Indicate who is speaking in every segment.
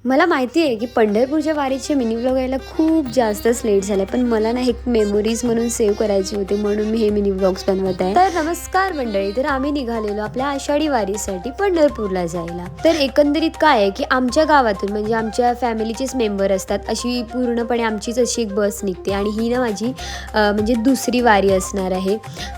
Speaker 1: मला माहिती आहे की पंढरपूरच्या वारीचे मिनी व्लॉग यायला खूप जास्तच लेट झाले, पण मला ना एक मेमोरीज म्हणून सेव्ह करायची होती, म्हणून मी हे मिनी व्लॉग्स बनवत आहे. तर नमस्कार मंडळी, तर आम्ही निघालेलो आपल्या आषाढी वारीसाठी पंढरपूरला जायला. तर एकंदरीत काय आहे की आमच्या गावातून म्हणजे आमच्या फॅमिलीचेच मेंबर असतात, अशी पूर्णपणे आमचीच अशी एक बस निघते आणि ही ना माझी म्हणजे दुसरी वारी असणार आहे.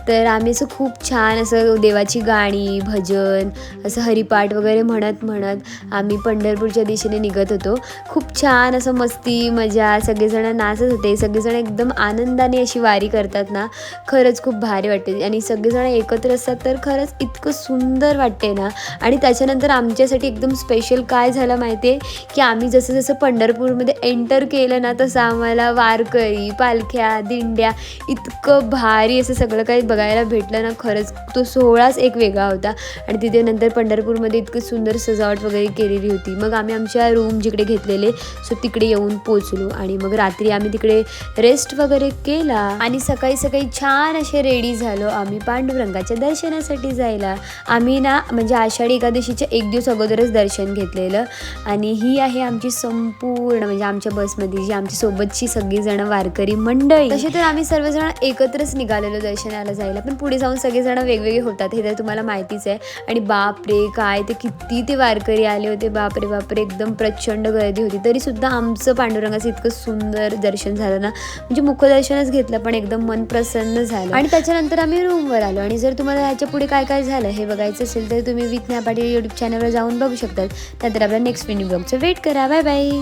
Speaker 1: तर आम्ही असं खूप छान असं देवाची गाणी, भजन, असं हरिपाठ वगैरे म्हणत म्हणत आम्ही पंढरपूरच्या दिशेने निघत होतो. खूप छान असं मस्ती मजा, सगळेजण नाचत होते, सगळेजण एकदम आनंदाने अशी वारी करतात ना, खरंच खूप भारी वाटते आणि सगळेजण एकत्र असतात तर खरंच इतकं सुंदर वाटते ना. आणि त्याच्यानंतर आमच्यासाठी एकदम स्पेशल काय झालं माहिती आहे की आम्ही जसं जसं पंढरपूरमध्ये एंटर केलं ना, तसं आम्हाला वारकरी, पालख्या, दिंड्या इतकं भारी असं सगळं काही बघायला भेटलं ना. खरंच तो सोहळाच एक वेगळा होता. आणि तिथे नंतर पंढरपूरमध्ये इतकं सुंदर सजावट वगैरे केलेली होती. मग आम्ही आमच्या रूम जिकडे घेतलेले सो तिकडे येऊन पोचलो आणि मग रात्री आम्ही तिकडे रेस्ट वगैरे केला आणि सकाळी सकाळी छान असे रेडी झालो आम्ही पांडुरंगाच्या दर्शनासाठी जायला. आम्ही ना म्हणजे आषाढी एकादशीच्या एक दिवस अगोदरच दर्शन घेतलेलं. आणि ही आहे आमची संपूर्ण म्हणजे आमच्या बसमध्ये जी आमच्या सोबतची सगळीजण वारकरी मंडळी. तसे तर आम्ही सर्वजण एकत्रच निघालेलो दर्शनाला जायला, पण पुढे जाऊन सगळेजण वेगवेगळे होतात हे तर तुम्हाला माहितीच आहे. आणि बापरे काय ते किती ते वारकरी आले होते, बापरे बापरे एकदम प्रचंड गर्दी होती. तरी सुद्धा आमचं पांडुरंगाचं इतकं सुंदर दर्शन झालं ना, म्हणजे मुखदर्शनच घेतलं पण एकदम मन प्रसन्न झालं. आणि त्याच्यानंतर आम्ही रूमवर आलो. आणि जर तुम्हाला ह्याच्या पुढे काय काय झालं हे बघायचं असेल तर तुम्ही विथ स्नॅप पाटील यूट्यूब चॅनलवर जाऊन बघू शकतात. नंतर आपल्या नेक्स्ट मिनी ब्लॉगचं वेट करा. Bye bye.